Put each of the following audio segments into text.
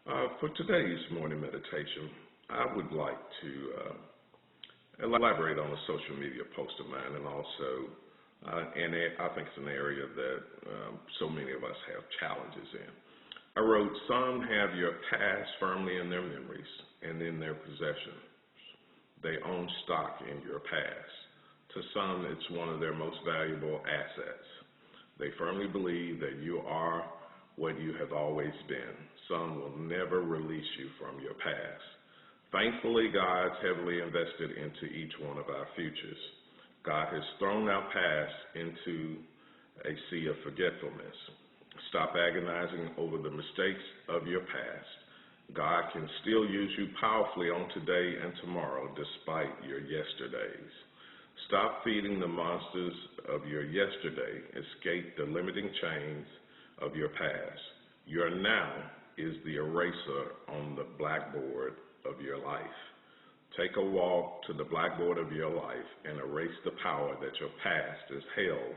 For today's morning meditation, I would like to elaborate on a social media post of mine, and also, I think it's an area that so many of us have challenges in. I wrote, "Some have your past firmly in their memories and in their possessions. They own stock in your past. To some, it's one of their most valuable assets. They firmly believe that you are what you have always been. Some will never release you from your past. Thankfully, God's heavily invested into each one of our futures. God has thrown our past into a sea of forgetfulness. Stop agonizing over the mistakes of your past. God can still use you powerfully on today and tomorrow despite your yesterdays. Stop feeding the monsters of your yesterday. Escape the limiting chains of your past. Your now is the eraser on the blackboard of your life. Take a walk to the blackboard of your life and erase the power that your past has held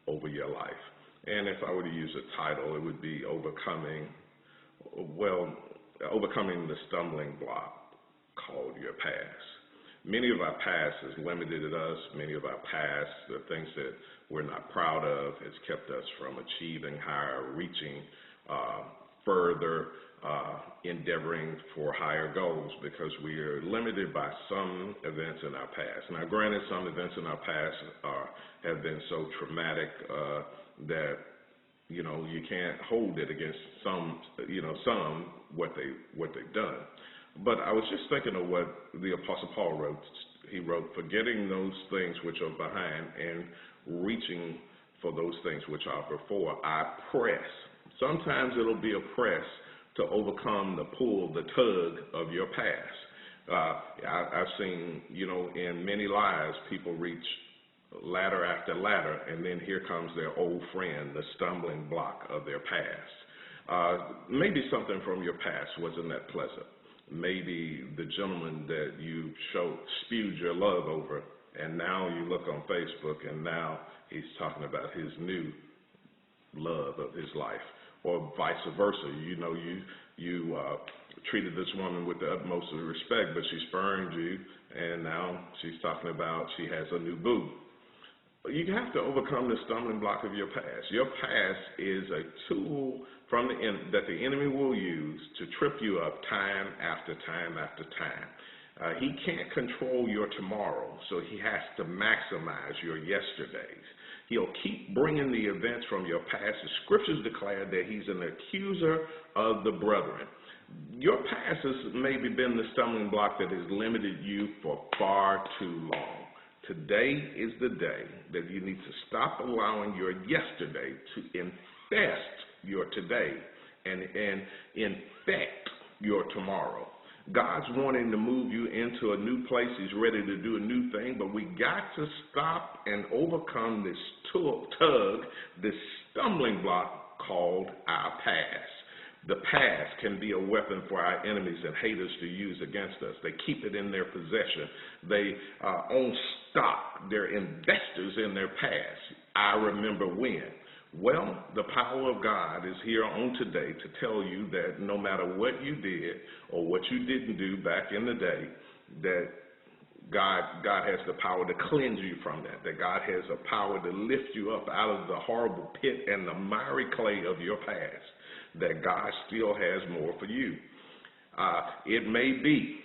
over your life." And if I were to use a title, it would be overcoming the stumbling block called your past. Many of our past has limited us. Many of our past, the things that we're not proud of, has kept us from achieving higher, reaching further, endeavoring for higher goals, because we are limited by some events in our past. Now, granted, some events in our past have been so traumatic that you can't hold it against some what they've done. But I was just thinking of what the Apostle Paul wrote. He wrote, "Forgetting those things which are behind and reaching for those things which are before, I press." Sometimes it'll be a press to overcome the pull, the tug of your past. I've seen, in many lives, people reach ladder after ladder, and then here comes their old friend, the stumbling block of their past. Maybe something from your past wasn't that pleasant. Maybe the gentleman that you spewed your love over, and now you look on Facebook, and now he's talking about his new love of his life, or vice versa. You treated this woman with the utmost of respect, but she spurned you, and now she's talking about she has a new boo. You have to overcome the stumbling block of your past. Your past is a tool that the enemy will use to trip you up time after time after time. He can't control your tomorrow, so he has to maximize your yesterdays. He'll keep bringing the events from your past. The scriptures declare that he's an accuser of the brethren. Your past has maybe been the stumbling block that has limited you for far too long. Today is the day that you need to stop allowing your yesterday to infest your today and infect your tomorrow. God's wanting to move you into a new place. He's ready to do a new thing, but we got to stop and overcome this tug, this stumbling block called our past. The past can be a weapon for our enemies and haters to use against us. They keep it in their possession. They own stock. They're investors in their past. I remember when. Well, the power of God is here on today to tell you that no matter what you did or what you didn't do back in the day, that God has the power to cleanse you from that, that God has a power to lift you up out of the horrible pit and the miry clay of your past, that God still has more for you. It may be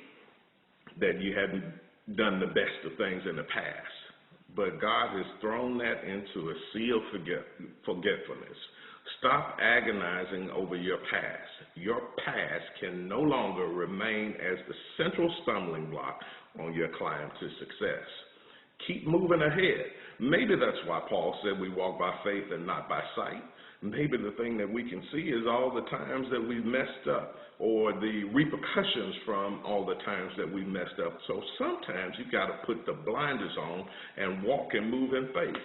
that you haven't done the best of things in the past, but God has thrown that into a sea of forgetfulness. Stop agonizing over your past. Your past can no longer remain as the central stumbling block on your climb to success. Keep moving ahead. Maybe that's why Paul said we walk by faith and not by sight. Maybe the thing that we can see is all the times that we've messed up, or the repercussions from all the times that we messed up. So sometimes you've got to put the blinders on and walk and move in faith.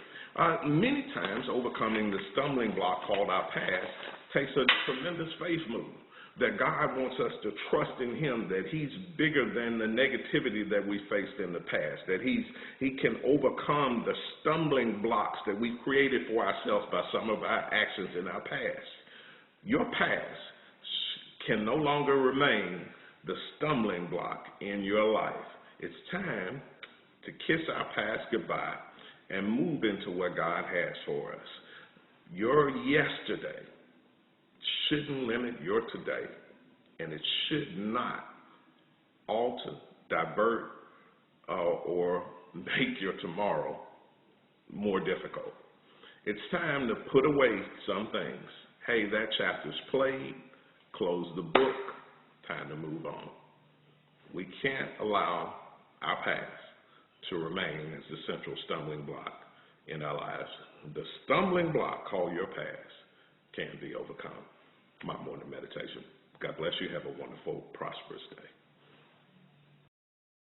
Many times overcoming the stumbling block called our past takes a tremendous faith move. That God wants us to trust in him, that he's bigger than the negativity that we faced in the past, that he can overcome the stumbling blocks that we created for ourselves by some of our actions in our past. Your past can no longer remain the stumbling block in your life. It's time to kiss our past goodbye and move into what God has for us. Your yesterday shouldn't limit your today, and it should not alter, divert, or make your tomorrow more difficult. It's time to put away some things. Hey, that chapter's played. Close the book. Time to move on. We can't allow our past to remain as the central stumbling block in our lives. The stumbling block called your past can be overcome. My morning meditation. God bless you. Have a wonderful, prosperous day.